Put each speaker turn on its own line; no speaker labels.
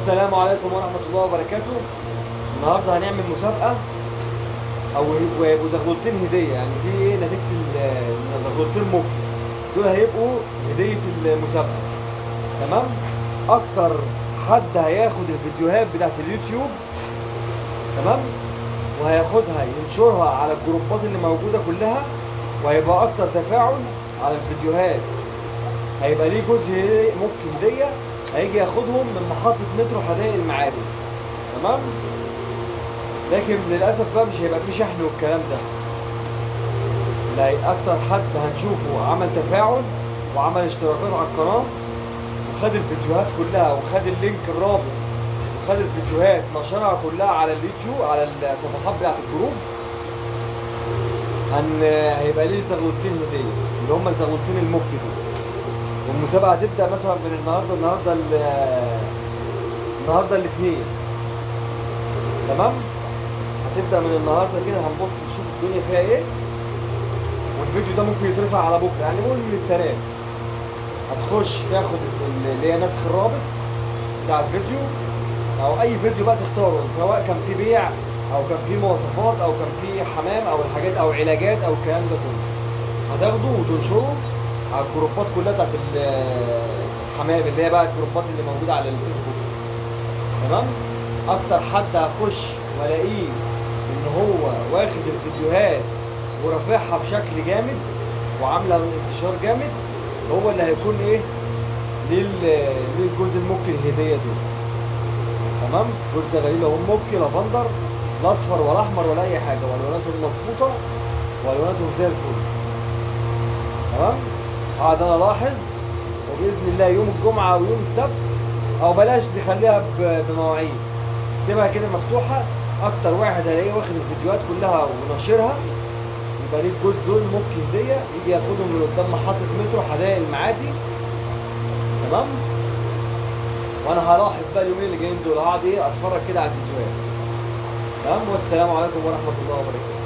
والسلام عليكم ورحمة الله وبركاته. النهارده هنعمل مسابقة أو وزغلولتين هدية، يعني دي إيه نتيجة الزغلولتين ممكن دول هيبقوا هدية المسابقة. تمام. أكتر حد هياخد الفيديوهات بتاعت اليوتيوب، تمام، وهياخدها ينشرها على الجروبات اللي موجودة كلها، وهيبقى أكتر تفاعل على الفيديوهات، هيبقى ليه جزء ممكن هدية هيجي ياخدهم من محطة مترو حدائق المعادي. تمام. لكن للأسف بقى مش هيبقى فيه شحن والكلام ده. لا، أكتر حد هنشوفه عمل تفاعل وعمل اشتراكات على القناة وخد الفيديوهات كلها وخد اللينك الرابط وخد الفيديوهات نشرها كلها على اليوتيوب على الصفحات بتاعت الجروب، هيبقى ليه زغلولتين هدية اللي هم الزغلولتين الموكي دول. والمسابقة هتبدأ مثلا من النهارده الاثنين. تمام. هتبدأ من النهارده كده، هنبص نشوف الدنيا فيها ايه، والفيديو ده ممكن يترفع على بكره، يعني نقول من التلات هتخش تاخد اللي هي نسخ الرابط بتاع الفيديو، او اي فيديو بقى تختاره، سواء كان فيه بيع او كان فيه مواصفات او كان فيه حمام او الحاجات او علاجات او الكلام ده كله، هتاخده وتنشره على الجروبات كلها بتاعت الحمام، اللي هي بقى الجروبات اللي موجوده على الفيسبوك. تمام. اكتر حد هخش والاقيه ان هو واخد الفيديوهات ورافعها بشكل جامد وعامله انتشار جامد، هو اللي هيكون ايه للجزء الموكي الهديه دول. تمام. جزء غليل اهو موكي لافندر، لا اصفر ولا احمر ولا اي حاجه، والواناتهم مظبوطه والواناتهم زي الفل. تمام. قاعد انا الاحظ، وباذن الله يوم الجمعه ويوم السبت، او بلاش نخليها بمواعيد، سيبها كده مفتوحه. اكتر واحد هلاقيه واخد الفيديوهات كلها وناشرها يبقى ليه الجزء دول ممكن هديه، يجي ياخدهم من قدام محطه مترو حدائق المعادي. تمام. وانا هلاحظ بقى اليومين اللي جايين دول، هقعد اتفرج كده على الفيديوهات. تمام. والسلام عليكم ورحمه الله وبركاته.